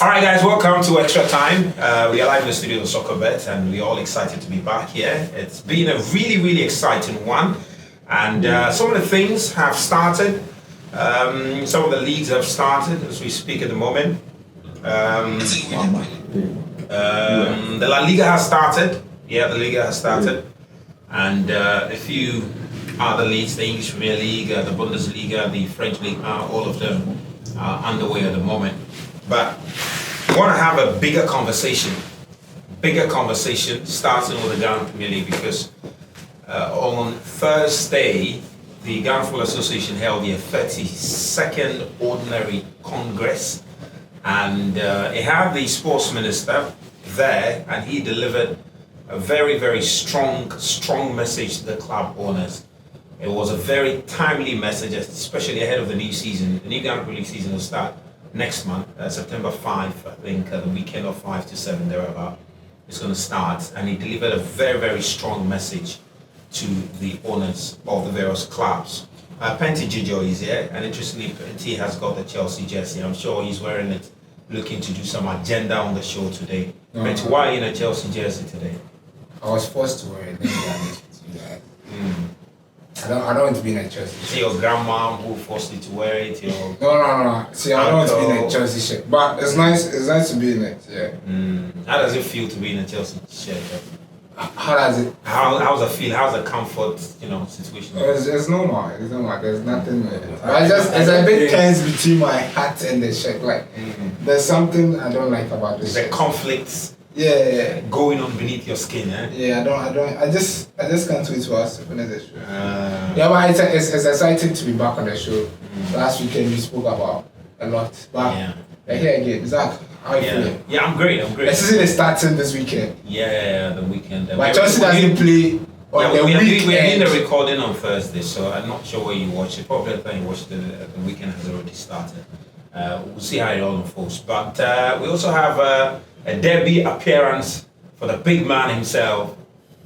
All right, guys, welcome to Extra Time. We are live in the studio of Soccer Bet, and we're all excited to be back here. It's been a really exciting one, and some of the things have started. Some of the leagues have started as we speak at the moment. The La Liga has started. Yeah, the Liga has started, and a few other leagues, the English Premier League, the Bundesliga, the French League, all of them are underway at the moment. But we want to have a bigger conversation starting with the Ghana Premier League, because on Thursday, the Ghana Football Association held their 32nd Ordinary Congress, and it had the sports minister there, and he delivered a very strong message to the club owners. It was a very timely message, especially ahead of the new season. The new Ghana Premier League season will start next month, September 5, I think, the weekend of 5 to 7, thereabout. It's going to start, and he delivered a very strong message to the owners of the various clubs. Penty Jijo is here, and interestingly, Penty has got the Chelsea jersey. I'm sure he's wearing it, looking to do some agenda on the show today. Penty, why are you in a Chelsea jersey today? I was forced to wear it. I don't want to be in a Chelsea shirt. See your grandma who forced you to wear it? No. See, I don't want to be in a Chelsea shirt. But it's nice to be in it, yeah. How does it feel to be in a Chelsea shirt? How does it? How's it feel? How's the comfort, situation? It's normal. It's normal. There's nothing. But it's a bit tense between my hat and the shirt. Like, there's something I don't like about this. The conflicts. Yeah. Going on beneath your skin, eh? Yeah, I just can't wait for us to finish the show. Yeah, but it's exciting to be back on the show. Last weekend we spoke about a lot. But here again, Zach, how are you feeling? Yeah, I'm great. The season is starting this weekend. Yeah, the weekend. But Chelsea doesn't play on the weekend. We're doing the recording on Thursday, so I'm not sure where you watch it. Probably the time you watched it, the weekend has already started. We'll see how it all unfolds. But we also have a derby appearance for the big man himself,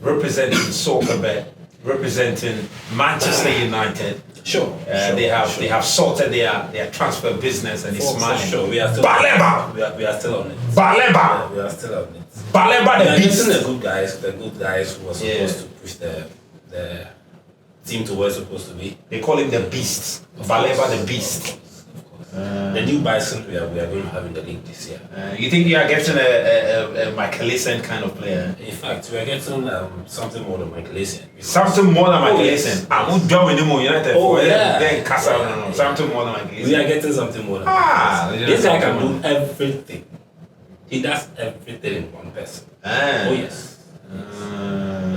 representing Soccer Bet, representing Manchester United. Sure. They have sorted their transfer business, and it's smiling. Sure, we are still Baleba! We are still on it. Baleba! Yeah, we are still on it. Baleba the beast! The good guys who were supposed to push the team to where it's supposed to be. They call him the beast. Baleba the beast. The new Bison we are going to have in the league this year. You think you are getting a Michael Essien kind of player? In fact, we are getting something more than Michael Essien. Something more than Michael Essien. I'm not doing anymore. United. Yeah. Something more than Michael Essien. We are getting something more than this guy can do everything. He does everything in one person. Oh yes.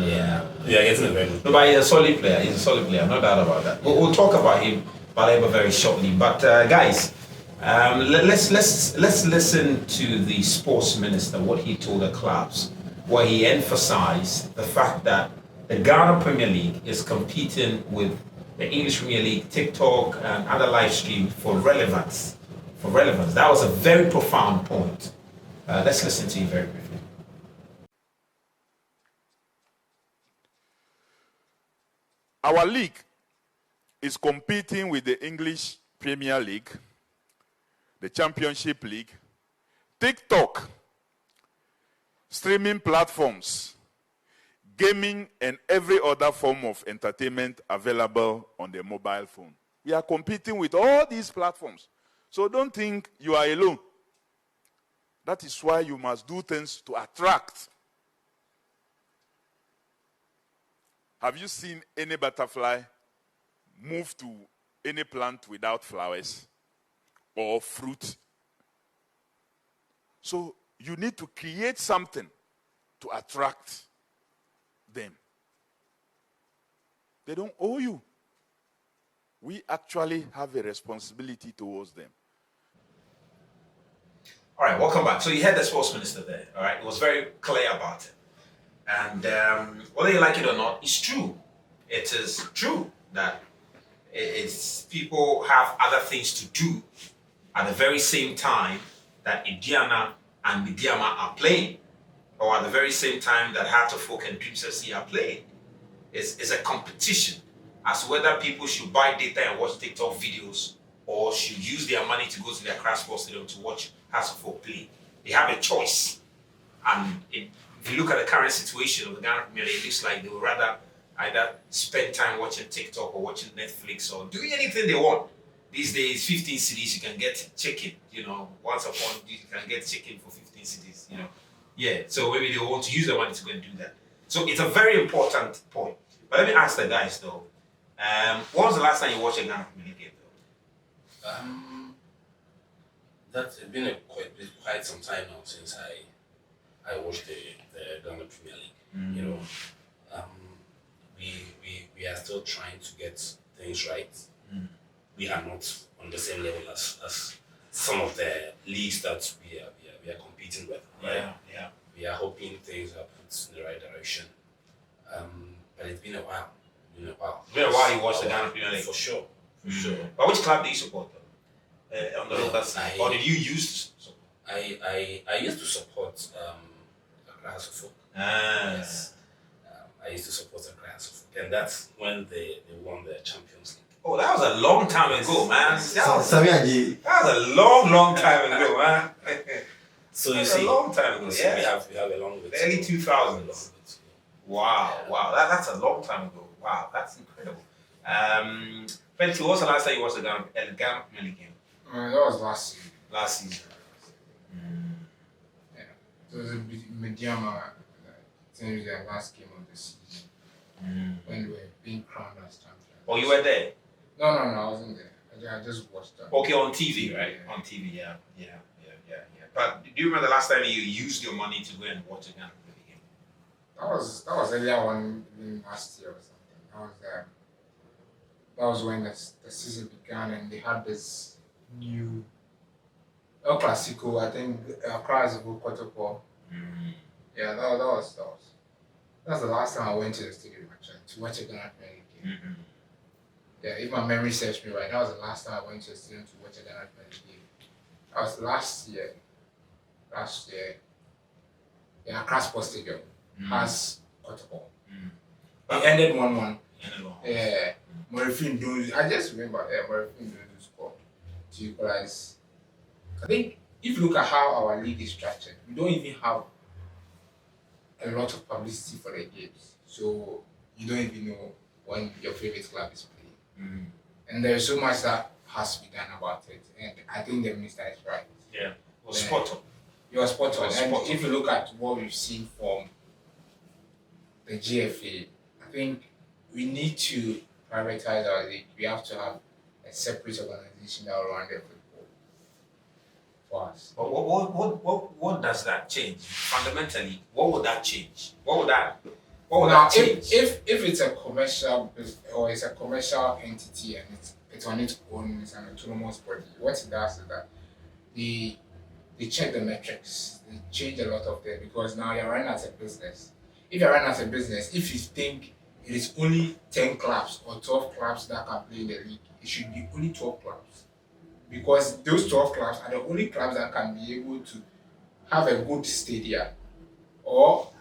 Yeah. We are getting a very good player. No, but he's a solid player. No doubt about that. We'll talk about him very shortly. But guys, let's listen to the sports minister, what he told the clubs, where he emphasized the fact that the Ghana Premier League is competing with the English Premier League, TikTok, and other live stream for relevance. That was a very profound point. Let's listen to you very briefly. Our league is competing with the English Premier League, the Championship League, TikTok, streaming platforms, gaming, and every other form of entertainment available on the mobile phone. We are competing with all these platforms. So don't think you are alone. That is why you must do things to attract. Have you seen any butterfly move to any plant without flowers or fruit? So you need to create something to attract them. They don't owe you. We actually have a responsibility towards them. All right, welcome back. So you heard the sports minister there, all right? It was very clear about it. And whether you like it or not, it's true. It is true that it's people have other things to do at the very same time that Idiana and Midiama are playing, or at the very same time that Heart of Folk and Dreams FC are playing. It's a competition as to whether people should buy data and watch TikTok videos, or should use their money to go to their Crash Sports Stadium to watch House of Folk play. They have a choice. And if you look at the current situation of the Ghana Premier League, it looks like they would rather either spend time watching TikTok or watching Netflix or doing anything they want. These days, 15 cedis, you can get chicken, once upon you can get chicken for 15 cedis, Yeah, so maybe they want to use the money to go and do that. So it's a very important point. But let me ask the guys though, when was the last time you watched a Ghana Premier League game though? That's been quite some time now since I watched the Ghana Premier League. We are still trying to get things right. We are not on the same level as some of the leagues that we are competing with. Right? Yeah. We are hoping things are put in the right direction. But it's been a while. It's been a while you watched the Ghana Premier League. For sure. But which club do you support though? On the local side? Or did you used to support? I used to support Accra House of Folk. Yes. I used to support Accra House of Folk, and that's when they won the Champions League. Oh, that was a long time ago, man. That was a long time ago, man. So you see, a long time ago. So Yeah. we have a long way. The early 2000s. Wow. That's a long time ago. Wow, that's incredible. Benty, what was the last time you watched the Ghana Premier League game? That was last season. Last season. Yeah. It was a bit Mediama. I think it was the last game of the season when we were being crowned as champions. Oh, you were there? No, I wasn't there. I just watched that. Okay, on TV, right? Yeah. On TV, yeah. But do you remember the last time you used your money to go and watch a Ghana Premier League game? That was earlier on last year or something. That was when the season began and they had this new El Clasico. I think Accra is a good quarter for. Yeah, that's the last time I went to the stadium actually to watch a Ghana Premier League game. Yeah, if my memory serves me right, that was the last time I went to the stadium to watch a Ghana Premier League game. That was last year. Yeah, Accra Sports Stadium has quarter ball. It ended 1-1. Yeah, Morifin Dozu. I just remember, Morifin Dozu scored to equalize. I think if you look at how our league is structured, we don't even have a lot of publicity for the games. So you don't even know when your favorite club is playing. And there's so much that has to be done about it. And I think the minister is right. Yeah, it was spot on. You are spot on. And if you look at what we've seen from the GFA, I think we need to prioritize our league. We have to have a separate organization that will run the football for us. But what does that change? Fundamentally, what would that change? What would that change? If it's a commercial or it's a commercial entity and it's on its own, it's an autonomous body, what it does is that they check the metrics, they change a lot of them because now you're running as a business. If you're running as a business, if you think it is only 10 clubs or 12 clubs that can play in the league, it should be only 12 clubs. Because those 12 clubs are the only clubs that can be able to have a good stadium or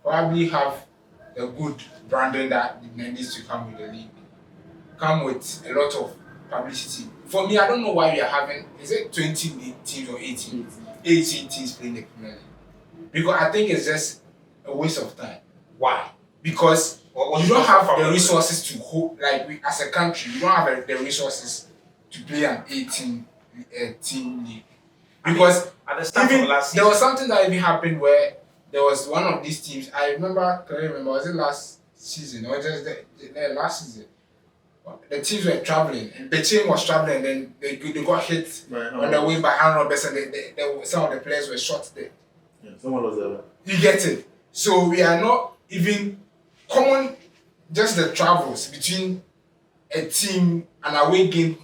probably have a good branding that needs to come with the league. Come with a lot of publicity. For me, I don't know why we are having, is it 20 teams or 18? 18 teams playing the Premier League. Because I think it's just a waste of time. Why? Because you don't have the resources to hold, like we as a country, we don't have the resources to play an 18 team league. Because even there was something that even happened where there was one of these teams, I remember, was it last season or just the last season? The teams were traveling, and the team was traveling, and then they got hit on the way by Aaron Robertson. Some of the players were shot there. Yeah, someone was there. You get it? So we are not even common, just the travels between a team and away game.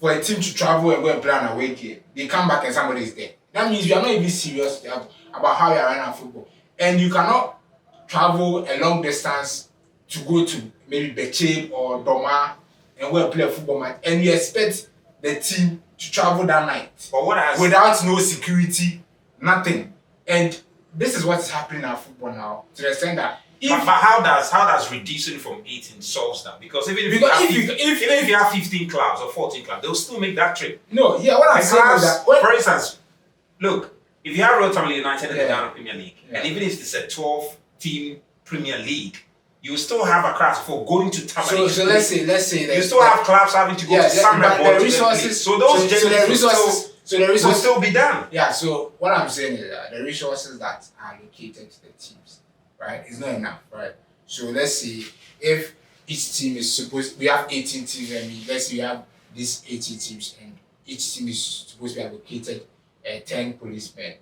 For a team to travel and go and play an away game, they come back and somebody is there. That means you are not even serious about how you are running football. And you cannot travel a long distance to go to maybe Beche or Doma and go and play a football match. And you expect the team to travel that night without no security, nothing. And this is what's happening in our football now. To the extent that But how does reducing from 18 solves that? Because even if you have 15 clubs or 14 clubs, they'll still make that trip. No, yeah, what I'm saying is that for instance, look, if you have Rotterdam United in the Ghana Premier League, and even if it's a 12-team Premier League, you still have a class for going to Tamale. So let's say that you still have clubs having to go to Samuel. But the resources, so those the resources will still be done. Yeah. So what I'm saying is that the resources that are allocated to the teams, right, is not enough, right? So let's say if each team is supposed, we have 18 teams, and let's say we have these 18 teams, and each team is supposed to be allocated 10 policemen,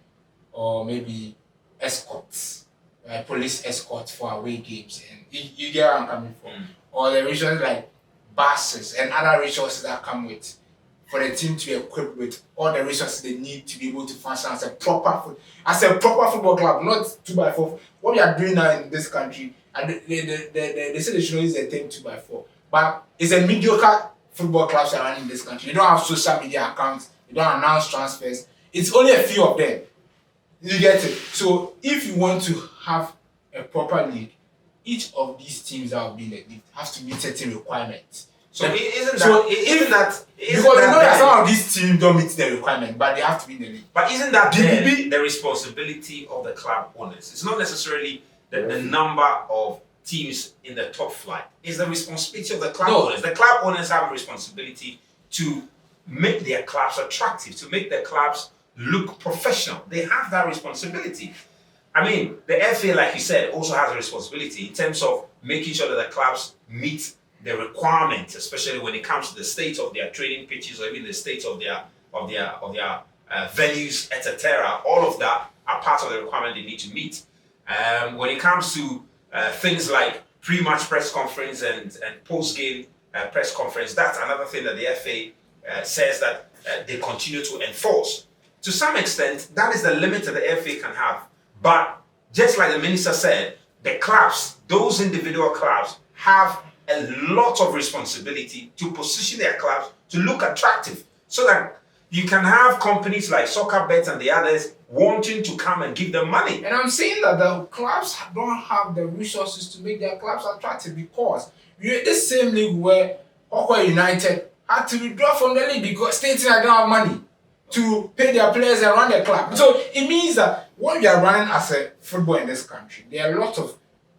or maybe escorts, police escorts for away games, and you get where I'm coming from. Or the resources like buses and other resources that come with, for the team to be equipped with all the resources they need to be able to function as a proper football club, not 2x4. What we are doing now in this country, and they say they should use the term 2x4, but it's a mediocre football clubs around in this country. You don't have social media accounts, you don't announce transfers. It's only a few of them. You get it? So if you want to have a proper league, each of these teams that will be in the league has to meet certain requirements. So isn't that because you know that some of these teams don't meet the requirement, but they have to be in the league. But isn't that the responsibility of the club owners? It's not necessarily the number of teams in the top flight. It's the responsibility of the club owners. The club owners have a responsibility to make their clubs attractive, to make their clubs look professional. They have that responsibility. I mean, the FA, like you said, also has a responsibility in terms of making sure that the clubs meet the requirements, especially when it comes to the state of their training pitches or even the state of their venues, etc. All of that are part of the requirement they need to meet. When it comes to things like pre-match press conference and post-game press conference, that's another thing that the FA says that they continue to enforce. To some extent, that is the limit that the FA can have. But just like the minister said, the clubs, those individual clubs, have a lot of responsibility to position their clubs to look attractive, so that you can have companies like Soccer Bet and the others wanting to come and give them money. And I'm saying that the clubs don't have the resources to make their clubs attractive, because you're in the same league where Kofi United had to withdraw from the league because stating I don't have money to pay their players and run their club. So it means that when we are running as a football in this country, there are a lot of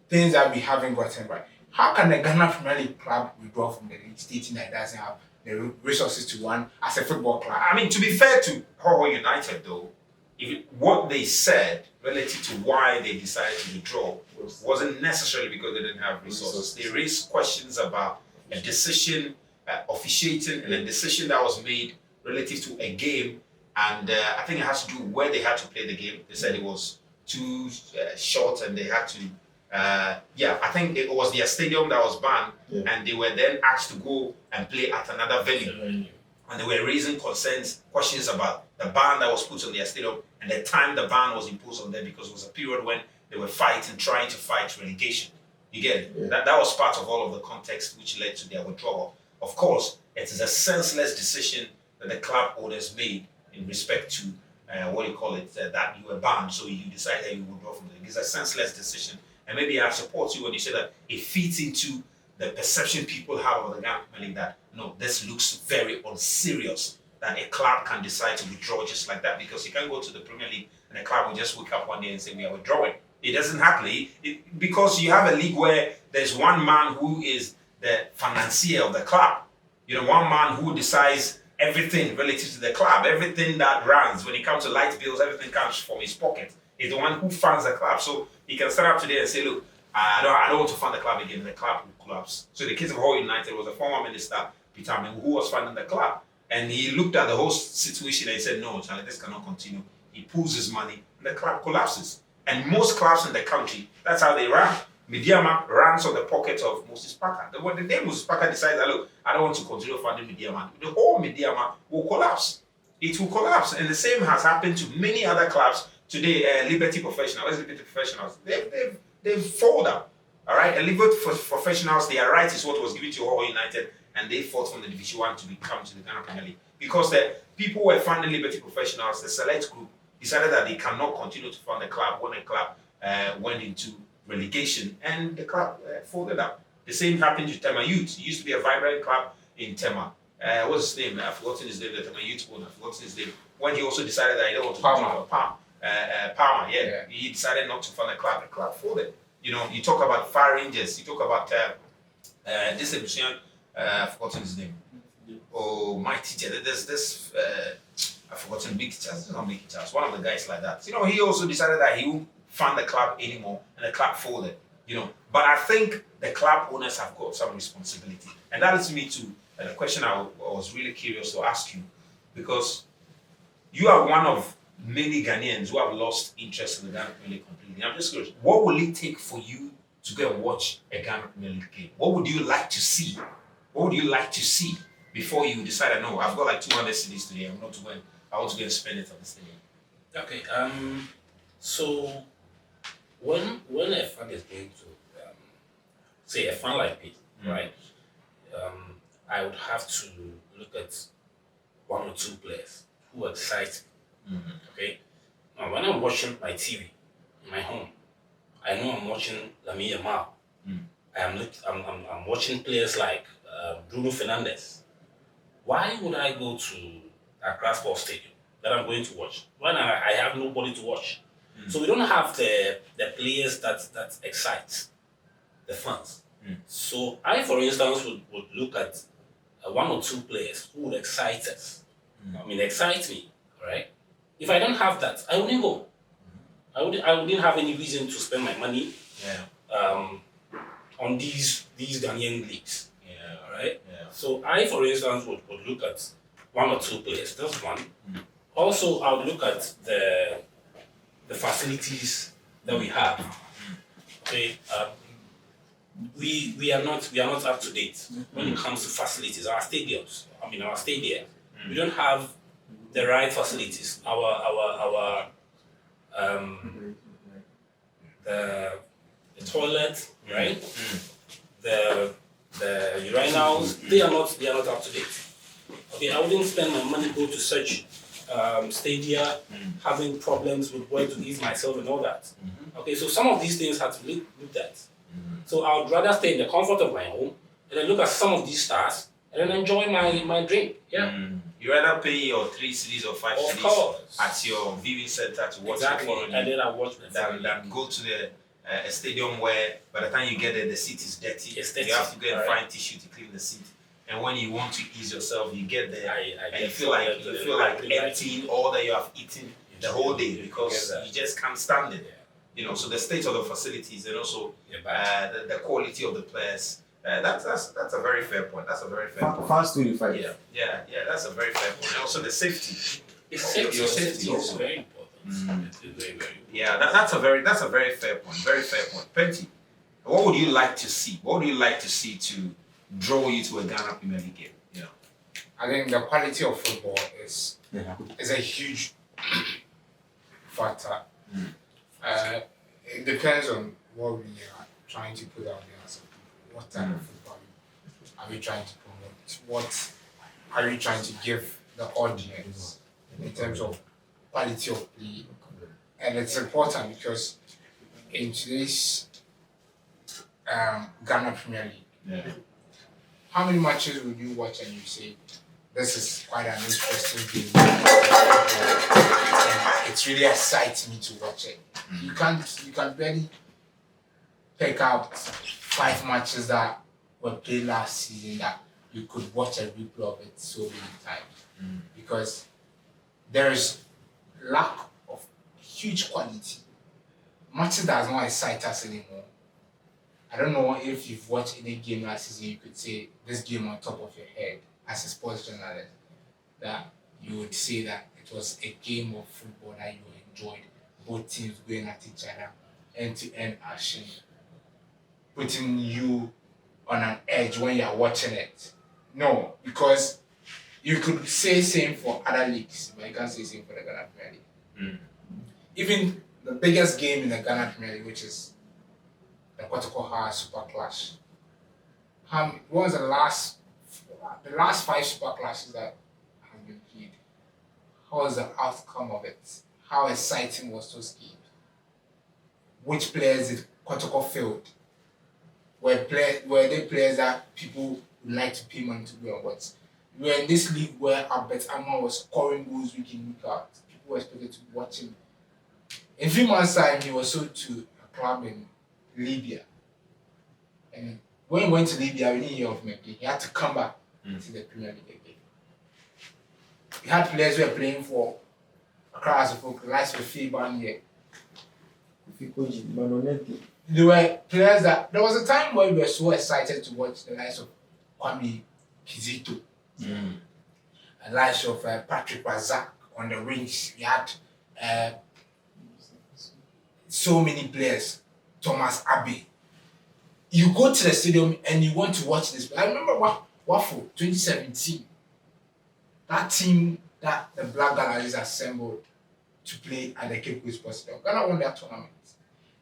things that we haven't gotten right. How can the Ghana Premier League club withdraw from the league stating that it doesn't have the resources to run as a football club? I mean, to be fair to Kofi United, though, what they said relative to why they decided to withdraw wasn't necessarily because they didn't have resources. They raised questions about a decision, officiating, and a decision that was made relative to a game, and I think it has to do where they had to play the game. They said it was too short, and they had to. I think it was their stadium that was banned, and they were then asked to go and play at another venue. And they were raising questions about the ban that was put on their stadium and the time the ban was imposed on them, because it was a period when they were trying to fight relegation. You get it? Yeah. That was part of all of the context which led to their withdrawal. Of course, it is a senseless decision that the club owners made in respect to that you were banned, so you decided you would withdraw from the league. It's a senseless decision. And maybe I support you when you say that it feeds into the perception people have of the Ghana Premier League that, no, this looks very unserious, that a club can decide to withdraw just like that, because you can't go to the Premier League and a club will just wake up one day and say, we are withdrawing. It doesn't happen. Because you have a league where there's one man who is the financier of the club. One man who decides everything related to the club, everything that runs. When it comes to light bills, everything comes from his pocket. He's the one who funds the club. So he can stand up today and say, look, I don't want to fund the club again. The club will collapse. So in the case of Hull United, was a former minister, Peter Amen, who was funding the club. And he looked at the whole situation and he said, no, Charlie, this cannot continue. He pulls his money and the club collapses. And most clubs in the country, that's how they run. Midiama runs on the pocket of Moses Parker. The day Moses Parker decides that, look, I don't want to continue funding Midiama, the whole Midiama will collapse. It will collapse. And the same has happened to many other clubs today. Liberty Professionals, Liberty Professionals, they've folded up. All right, and Liberty Professionals, their right is what was given to Hull United, and they fought from the Division 1 to become to the Ghana Premier League. Because the people who were funding Liberty Professionals, the select group, decided that they cannot continue to fund the club when the club went into relegation, and the club folded up. The same happened to Tema Youth. It used to be a vibrant club in Tema. What's his name? I've forgotten his name. The Tema Youth owner. I've forgotten his name. When he also decided that he don't want to Palmer. Palmer, yeah. He decided not to fund the club folded. You know, you talk about Far Rangers, you talk about this Egyptian, I've forgotten his name. Oh, my teacher, there's this, I've forgotten big teachers, not big teachers, one of the guys like that. You know, he also decided that he won't fund the club anymore, and the club folded. You know, but I think the club owners have got some responsibility, and that leads me to the question I was really curious to ask you, because you are one of many Ghanaians who have lost interest in the Ghana Premier League completely. I'm just curious, what will it take for you to go and watch a Ghana Premier League game? What would you like to see? What would you like to see before you decide, no, I've got like 200 cities today, I want to go and spend it on this thing? Okay, so when a fan is going to, say a fan like me, right, I would have to look at one or two players who excite me. Okay, now when I'm watching my TV in my home, I know I'm watching Lamine Yamal. I'm watching players like Bruno Fernandes. Why would I go to Accra Sports Stadium that I'm going to watch when I have nobody to watch? So we don't have the players that excite the fans. So I, for instance, would look at one or two players who would excite us. I mean, excite me, right? If I don't have that, I wouldn't go. I wouldn't have any reason to spend my money on these Ghanaian leagues. Right? So I, for instance, would look at one or two players. That's one. Also, I would look at the facilities that we have. Okay, we are not up to date when it comes to facilities. Our stadiums, our stadium, we don't have the right facilities. The toilet, right? The urinals, they are not up to date. Okay, I wouldn't spend my money go to such stadia, having problems with where to eat myself and all that. Okay, so some of these things have to be looked at. So I would rather stay in the comfort of my home and then look at some of these stars and then enjoy my drink. You rather pay your 3 cities or 5 cities at your viewing center to watch the foreign and then I watch than go to a stadium where by the time you get there the seat is dirty. You have to go and find tissue to clean the seat. And when you want to ease yourself, you get there and you feel like emptying all that you have eaten the whole day because you just can't stand it. You know, so the state of the facilities and also the quality of the players. That's a very fair point. That's a very fair point. Fast 25. Yeah. That's a very fair point. And also the safety. Your safety is very important. It's very, very important. Yeah, that's a very fair point. Very fair point. Penty, what would you like to see? What would you like to see to draw you to a Ghana Premier League game? Yeah. I think the quality of football is a huge factor. It depends on what we are trying to put out there as a people. What type of football are we trying to promote? What are we trying to give the audience in terms of quality of play? And it's important because in today's Ghana Premier League, how many matches would you watch and you say, this is quite an interesting game, and it really excites me to watch it? You can barely pick out 5 matches that were played last season that you could watch a replay of it so many times, because there is lack of huge quality. Matches does not excite us anymore. I don't know if you've watched any game last season, you could say this game on top of your head as a sports journalist, that you would say that it was a game of football that you enjoyed, both teams going at each other, end-to-end action, putting you on an edge when you're watching it. No, because you could say same for other leagues, but you can't say same for the Ghana Premier League. Even the biggest game in the Ghana Premier League, which is the Kotoko Super Clash. What was the last 5 Super Clashes that have been played? How was the outcome of it? How exciting was those games? Which players did Kotoko failed. Were they players that people would like to pay money to go and watch? We were in this league where Albert Amma was scoring goals week in, week out. People were expected to watch him. In 3 months' time, he was sold to a club in Libya. And when he went to Libya, we didn't hear of him again. He had to come back to the Premier League again. We had players who were playing for Accra as a folk, likes of Fiban here. There were players that there was a time where we were so excited to watch the likes of Kwame Kizito, the likes of Patrick Razak on the wings. We had so many players, Thomas Abbey. You go to the stadium and you want to watch this. I remember Waffle 2017. That team that the Black Galleries assembled to play at the Cape Coast Sports Stadium. Ghana won that tournament.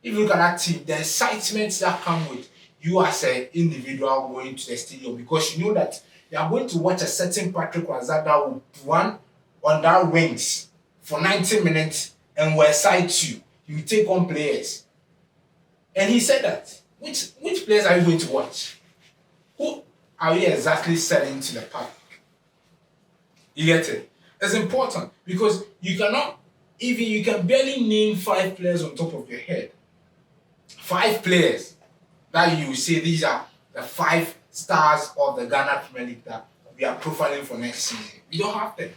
If you look at that team, the excitement that comes with you as an individual going to the stadium, because you know that you are going to watch a certain Patrick Razak that will run on that wings for 90 minutes and will excite you. You take on players. And he said that. Which players are you going to watch? Who are you exactly selling to the public? You get it? It's important because you can barely name 5 players on top of your head. 5 players that you say these are the 5 stars of the Ghana Premier League that we are profiling for next season. We don't have them.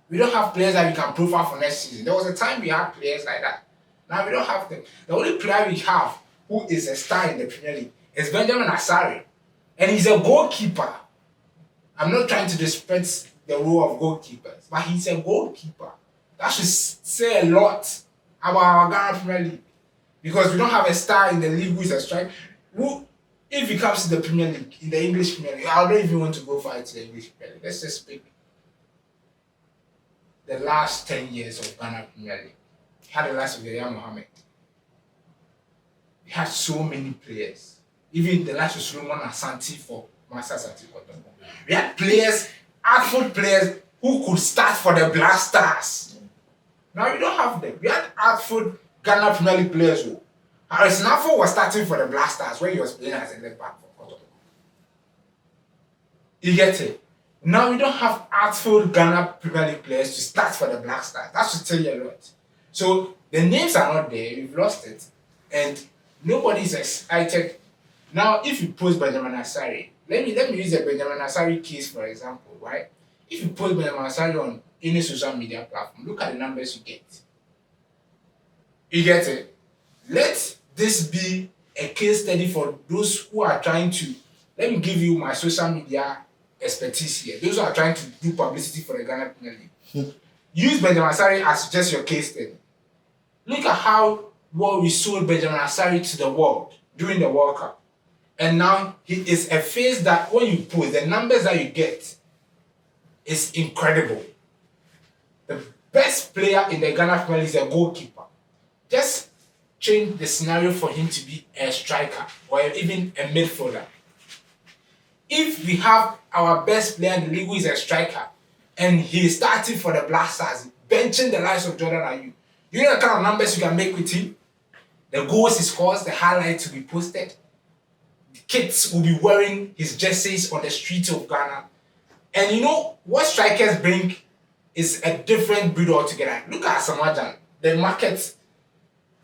We don't have players that we can profile for next season. There was a time we had players like that. Now we don't have them. The only player we have who is a star in the Premier League is Benjamin Asare. And he's a goalkeeper. I'm not trying to disrespect the role of goalkeepers, but he's a goalkeeper. That should say a lot about our Ghana Premier League. Because we don't have a star in the league who is a striker. If he comes to the Premier League, in the English Premier League, I don't even want to go fight to the English Premier League. Let's just pick the last 10 years of Ghana Premier League. We had the last of Yaya Mohammed. We had so many players. Even the last of Solomon Asante for Master Asante Kotomo. We had players, outfield players, who could start for the Black Stars. Now we don't have them. We had outfield Ghana Premier League players who Harris Nafo was starting for the Black Stars when he was playing as a left back for Kotomo. You get it? Now we don't have outfield Ghana Premier League players to start for the Black Stars. That should tell you a lot. So the names are not there. We've lost it, and nobody is excited. Now, if you post Benjamin Asare, let me use the Benjamin Asare case for example, right? If you post Benjamin Asare on any social media platform, look at the numbers you get. You get it? Let this be a case study for those who are trying to. Let me give you my social media expertise here. Those who are trying to do publicity for the Ghana Premier League. Use Benjamin Asare as just your case study. Look at how well we sold Benjamin Asare to the world during the World Cup. And now he is a face that when you post, the numbers that you get is incredible. The best player in the Ghana Premier League is a goalkeeper. Just change the scenario for him to be a striker or even a midfielder. If we have our best player in the league who is a striker and he is starting for the Black Stars, benching the likes of Jordan Ayew, you know the kind of numbers you can make with him? The goals he scores, the highlights will be posted. The kids will be wearing his jerseys on the streets of Ghana. And you know what strikers bring is a different breed altogether. Look at Asamajan, the market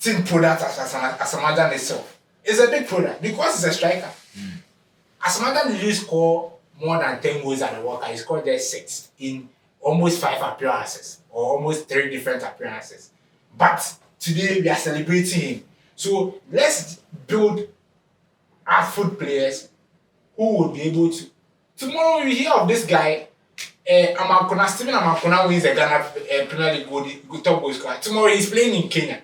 team product as Asamajan itself. It's a big product because it's a striker. Asamajan didn't score more than 10 goals at the World Cup. He scored just 6 in almost 5 appearances or almost 3 different appearances. But today we are celebrating him. So let's build outfield players who will be able to. Tomorrow we hear of this guy, Steven Amakona wins the Ghana Premier League top goal scorer. Tomorrow he's playing in Kenya.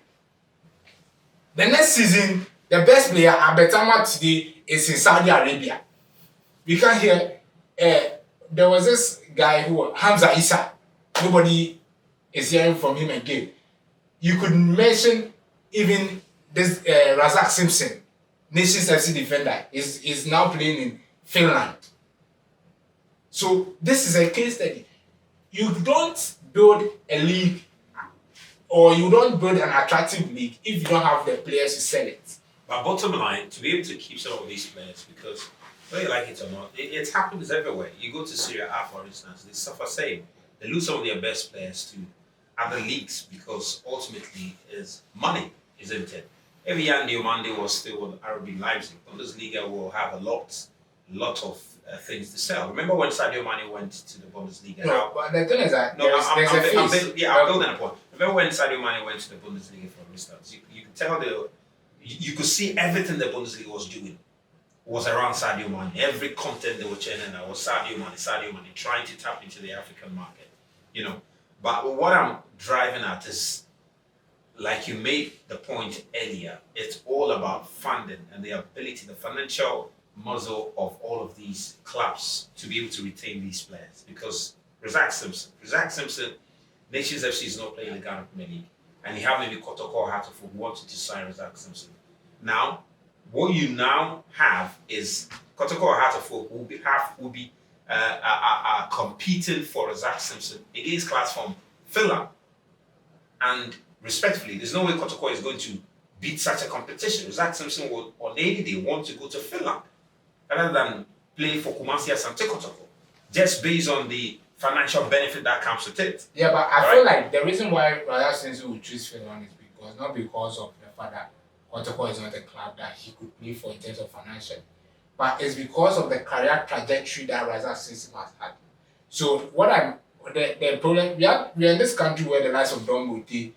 The next season, the best player, Abetama today, is in Saudi Arabia. We can hear, there was this guy who, Hamza Issa, nobody is hearing from him again. You could mention even this Razak Simpson, Nations FC defender, is now playing in Finland. So this is a case study. You don't build a league or you don't build an attractive league if you don't have the players to sell it. But bottom line, to be able to keep some of these players, because whether you like it or not, it happens everywhere. You go to Syria A, for instance, they suffer same. They lose some of their best players to other leagues because ultimately is money, isn't it? If Jan Diomande was still with RB Leipzig, Bundesliga will have a lot of things to sell. Remember when Sadio Mane went to the Bundesliga? No, but the thing is that No, there's a phase. I'm building a point. Remember when Sadio Mane went to the Bundesliga, for instance? You could tell you could see everything the Bundesliga was doing was around Sadio Mane. Every content they were churning out was Sadio Mane, trying to tap into the African market. You know, but what I'm driving at is, like you made the point earlier, it's all about funding and the ability, the financial muscle of all of these clubs to be able to retain these players. Because Razak Simpson, Nations FC is not playing the Ghana Premier League, and you have maybe Kotoko or Hatofo who wanted to sign Razak Simpson. Now, what you now have is Kotoko or Hatofo will be competing for Razak Simpson against clubs from Finland. And respectfully, there's no way Kotoko is going to beat such a competition. Razak Simpson will, or Lady, they want to go to Finland rather than play for Kumasi Asante Kotoko, just based on the financial benefit that comes with it. Yeah, but I feel like the reason why Razak Simpson would choose Finland is because, not because of the fact that Kotoko is not a club that he could play for in terms of financial, but it's because of the career trajectory that Razak Simpson has had. So the problem, we are in this country where the likes of Don Muti,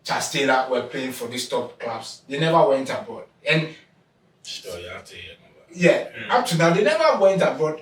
Charles Taylor were playing for these top clubs. They never went abroad. And up to now, they never went abroad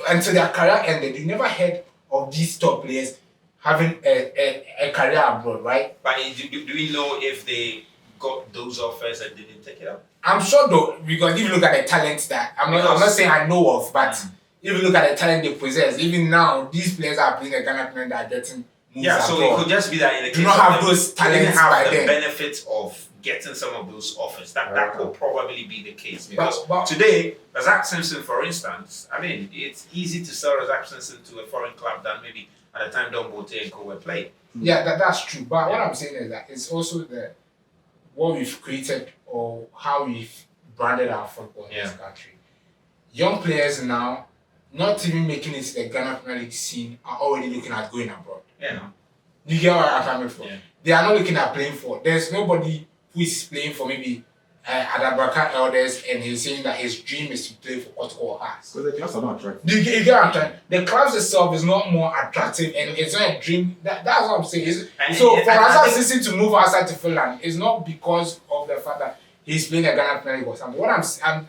until their career ended. They never heard of these top players having a career abroad, right? But do we know if they got those offers and didn't take it up? I'm sure though, because if you look at the talent that I'm not saying I know of, but if you look at the talent they possess, even now these players are playing the Ghana Premier that are getting moves abroad. So it could just be that in the case do not have those talents by the then. benefits of getting some of those offers. That could probably be the case because today, Razak Simpson, for instance, I mean, it's easy to sell Razak Simpson to a foreign club than maybe at the time Don Bote and Co were playing. Yeah, that's true. But what I'm saying is that it's also what we've created or how we've branded our football in this country. Young players now, not even making it to the Ghana Premier League scene, are already looking at going abroad. Yeah, no. You get what I'm coming from? Yeah. They are not looking at playing for. There's nobody who is playing for maybe Adabaka Elders and he's saying that his dream is to play for Kotoko Hearts. Because the clubs are not attractive. You get what I'm trying? The clubs itself is not more attractive and it's not a dream. That's what I'm saying. So for Razak Simpson to move outside to Finland is not because of the fact that he's playing a Ghana Premier League or something.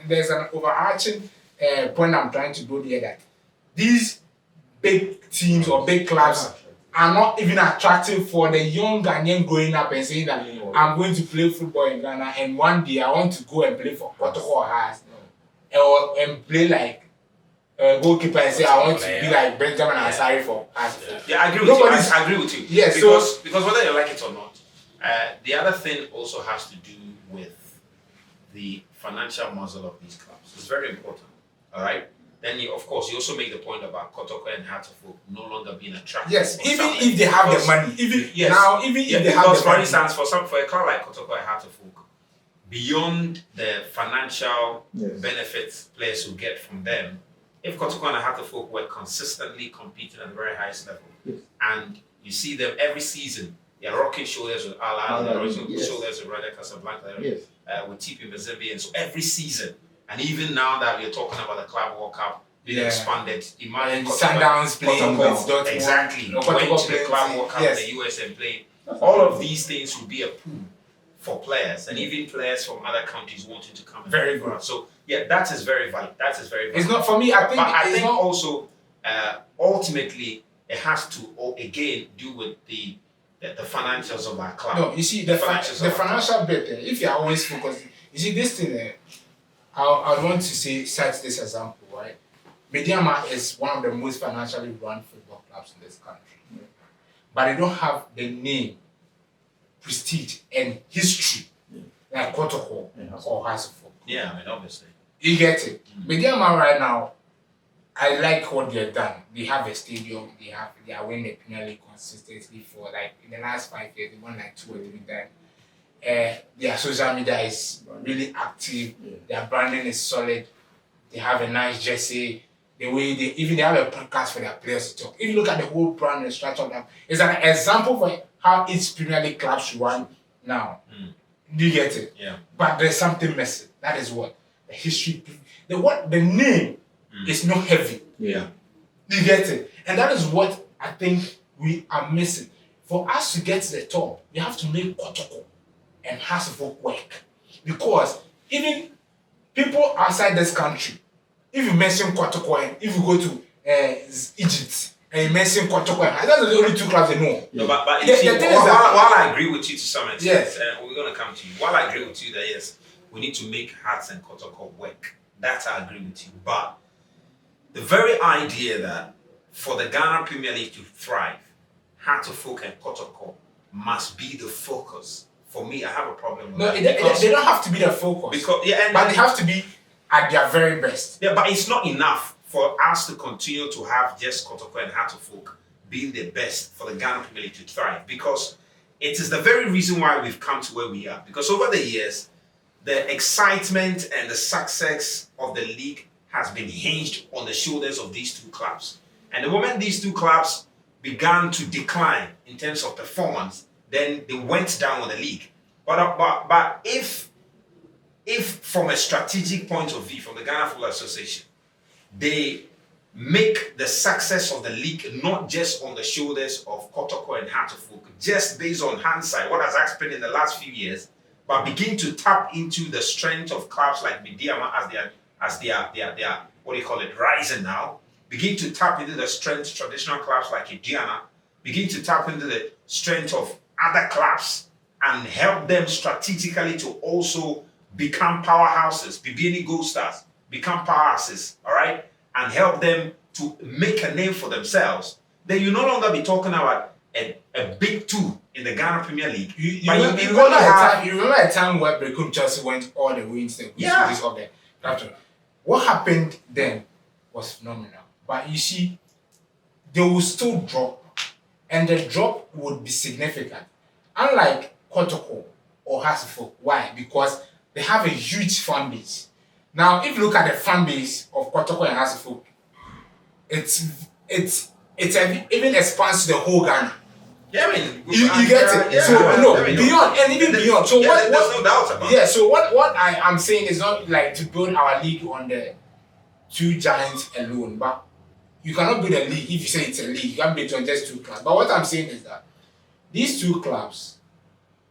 There's an overarching point I'm trying to build here that these big teams or big clubs are not even attractive for the young Ghanaian growing up and saying that I'm going to play football in Ghana and one day I want to go and play for Kotoko Hearts and play like goalkeeper and say I want to be like Benjamin Asari for us. Yeah, I agree with you. Yeah, because whether you like it or not, the other thing also has to do with the financial muscle of these clubs. It's very important. All right. Then you also make the point about Kotoko and Hatofo no longer being attractive. Yes, even if they have the money, if they have the money. For instance, for a club like Kotoko and Hatofo, beyond the financial benefits players will get from them, if Kotoko and Hatofo were consistently competing at the very highest level, and you see them every season, they're rocking shoulders with Ala, they're rocking shoulders with Raja Casablanca, with TP Mazembe, and so every season. And even now that we're talking about the Club World Cup being expanded, imagine Sundowns playing with Dortmund. Exactly. Went to the Club World Cup in the US and played. All of these things will be a pool for players, and even players from other countries wanting to come. Very good. So that is very valid. It's not for me. I think also ultimately it has to again do with the financials of our club. No, you see the financial bit. If you are always focused, you see this thing. I want to cite this example, right? Mediama is one of the most financially run football clubs in this country. But they don't have the name, prestige, and history like Kotoko or Hasselhoff. Yeah, I mean, obviously. You get it? Mediama right now, I like what they've done. They have a stadium, they are winning the Premier League consistently for like in the last 5 years, they won like 2 or 3 times. their social media is really active. Their branding is solid. They have a nice jersey. The way they have a podcast for their players to talk. If you look at the whole brand and structure of them, it's an example for how each Premier League club should run now. Do you get it? Yeah. But there's something missing. That is what the history. The name is not heavy. Yeah. Do you get it? And that is what I think we are missing. For us to get to the top, we have to make Kotoko and Hasselhoff work. Because even people outside this country, if you mention Kotoko and if you go to Egypt and you mention Kotoko and those are the only two clubs they know. No, but you see, while I agree with you to some extent, yes. We're going to come to you. While I agree with you that yes, we need to make Hearts and Kotoko work. That I agree with you. But the very idea that for the Ghana Premier League to thrive, Hartlepool and Kotoko must be the focus. For me, I have a problem with that. No, they don't have to be the focus. But they have to be at their very best. Yeah, but it's not enough for us to continue to have just Kotoko and Hartlepool being the best for the Ghana Premier League to thrive. Because it is the very reason why we've come to where we are. Because over the years, the excitement and the success of the league has been hinged on the shoulders of these two clubs. And the moment these two clubs began to decline in terms of performance, then they went down on the league. But if from a strategic point of view, from the Ghana Football Association, they make the success of the league not just on the shoulders of Kotoko and Hartlepool, just based on hindsight, what has happened in the last few years, but begin to tap into the strength of clubs like Mediama as they are what do you call it, rising now. Begin to tap into the strength of traditional clubs like Indiana. Begin to tap into the strength of other clubs and help them strategically to also become powerhouses, Bibiani Gold Stars, become powerhouses, all right? And help them to make a name for themselves. Then you no longer be talking about a big two in the Ghana Premier League. You remember a time where Brekum Chelsea went all the way into the of the captain. What happened then was phenomenal. But you see, they will still drop, and the drop would be significant. Unlike Kotoko or Hasselhoff. Why? Because they have a huge fan base. Now, if you look at the fan base of Kotoko and Hasselhoff, it even expands to the whole Ghana. Yeah, I mean, you get it. Beyond and even beyond. So there's no doubt about it. Yeah. So what I am saying is not like to build our league on the two giants alone, but you cannot build a league if you say it's a league. You can't build it on just two clubs. But what I'm saying is that these two clubs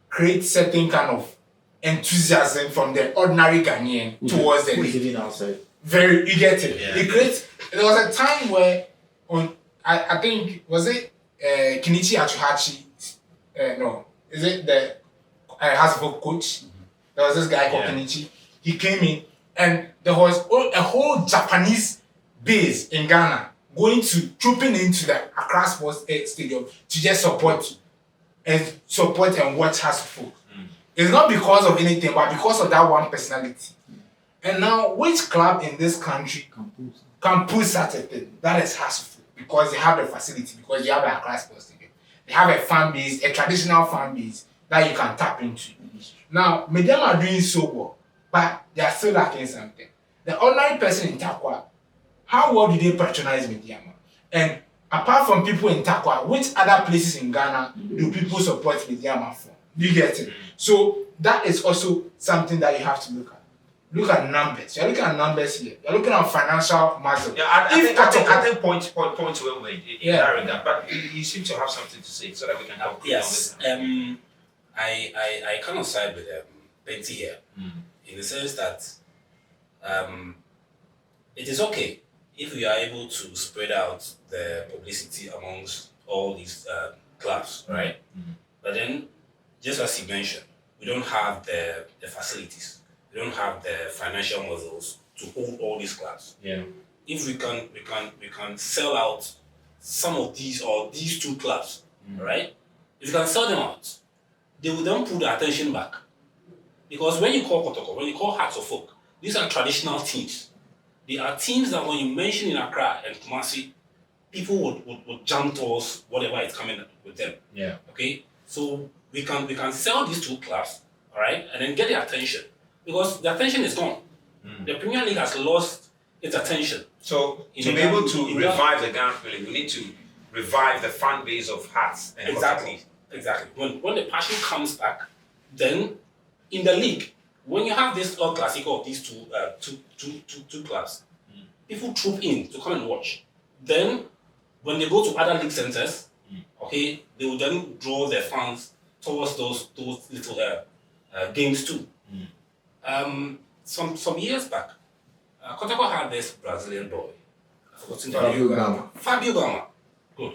create certain kind of enthusiasm from the ordinary Ghanaian towards the league. Outside. You get it. Yeah. It creates. There was a time where I think was it Kenichi Achuhachi? No, is it the Hasselhoff coach? There was this guy called Kenichi. He came in, and there was a whole Japanese base in Ghana trooping into the Accra Sports Stadium to just support and watch Hasselhoff. It's not because of anything, but because of that one personality. And now, which club in this country can pull such a thing? That is Hasselhoff. Because they have the facility, because you have a Accra Sports Stadium. They have a fan base, a traditional fan base that you can tap into. Now, Mediam are doing so well, but they are still lacking something. The ordinary person in Takwa, how well do they patronize Mediama? And apart from people in Takwa, which other places in Ghana do people support Mediama from? Do you get it? So that is also something that you have to look at. Look at numbers. You're looking at numbers here. You're looking at financial muscle. Yeah, I think point well made in that regard. But you seem to have something to say so that we can talk. Yes. I kind of side with Penty here in the sense that it is okay if we are able to spread out the publicity amongst all these clubs, right? But then, just as you mentioned, we don't have the facilities. We don't have the financial muscles to hold all these clubs. Yeah. If we can sell out some of these or these two clubs, right? If you can sell them out, they will then put the attention back. Because when you call Kotoko, when you call Hearts of Oak, these are traditional teams. They are teams that when you mention in Accra and Kumasi, people would jump towards whatever is coming with them. Yeah. Okay? So we can sell these two clubs all right, and then get their attention, because the attention is gone. The Premier League has lost its attention. So to be able to revive the Ghana Premier League, we need to revive the fan base of Hearts and Exactly. When the passion comes back, then in the league, when you have this El Clasico of these two clubs, people troop in to come and watch. Then when they go to other league centers, okay, they will then draw their fans towards those little games too. Some years back, Kotoko had this Brazilian boy. I forgot his name. Fabio Gama. Good.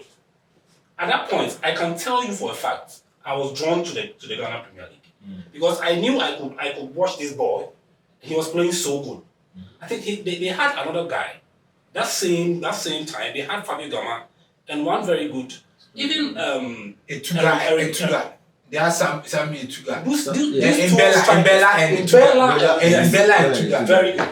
At that point, I can tell you for a fact, I was drawn to the Ghana Premier League because I knew I could watch this boy. He was playing so good. I think they had another guy. That same time, they had Fabio Gama and one very good. Even Etuga. There are some Etuga. Bella and Etuga. Very good.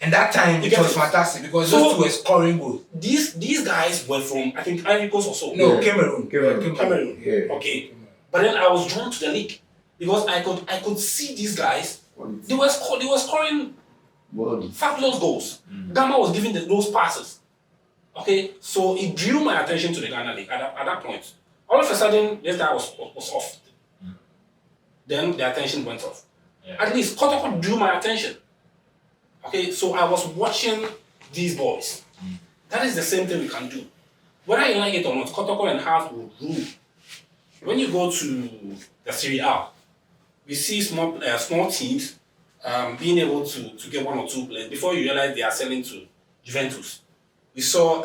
And that time it was fantastic because those two were scoring goals. These guys were from, I think, Ivory Coast or so. No, Cameroon. Yeah. Okay. But then I was drawn to the league because I could see these guys. They were scoring fabulous goals. Gama was giving those passes. Okay, so it drew my attention to the Ghana League at that point. All of a sudden, this guy was off. Then the attention went off. Yeah. At least Kotoko drew my attention. Okay, so I was watching these boys. That is the same thing we can do. Whether you like it or not, Kotoko and Hearts will rule. When you go to the Serie A, we see small teams being able to get one or two players before you realize they are selling to Juventus. We saw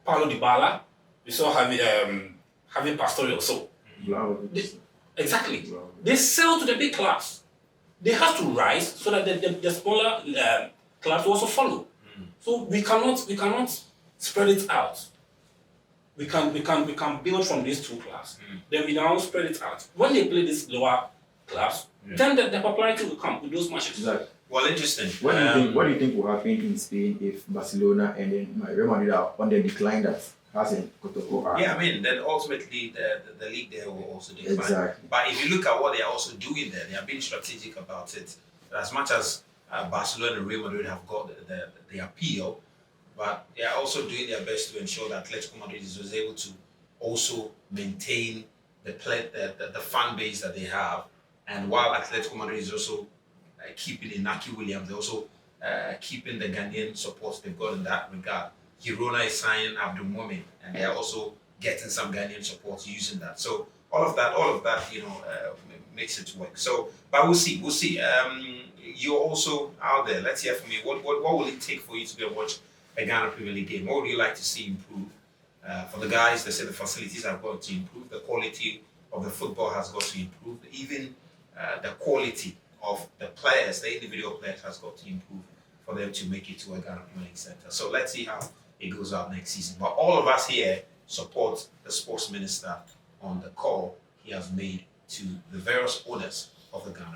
Paulo Dybala. We saw Javi Pastore also. Exactly. They sell to the big clubs. They have to rise so that the smaller clubs also follow. So we cannot spread it out. We can build from these two clubs. Then we now spread it out. When they play these lower clubs, then the popularity will come with those matches. Exactly. Well, interesting. What do you think will happen in Spain if Barcelona and then Real Madrid are on the decline that has in Kotoko? Yeah, I mean, then ultimately the league there will also decline. Exactly. But if you look at what they are also doing there, they are being strategic about it. As much as Barcelona and Real Madrid have got the appeal, but they are also doing their best to ensure that Atletico Madrid is able to also maintain the fan base that they have. And while Atletico Madrid is also keeping Inaki Williams, they're also keeping the Ghanaian support they've got in that regard. Girona is signing Abdul Mumin, and they are also getting some Ghanaian support using that. So all of that, makes it work. So, but we'll see. You're also out there. Let's hear from you. What will it take for you to go watch a Ghana Premier League game? What would you like to see improve? For the guys, they say the facilities have got to improve. The quality of the football has got to improve. Even the quality of the players, the individual players, has got to improve for them to make it to a Ghana Premier League center. So let's see how it goes out next season. But all of us here support the sports minister on the call he has made to the various owners of the Ghana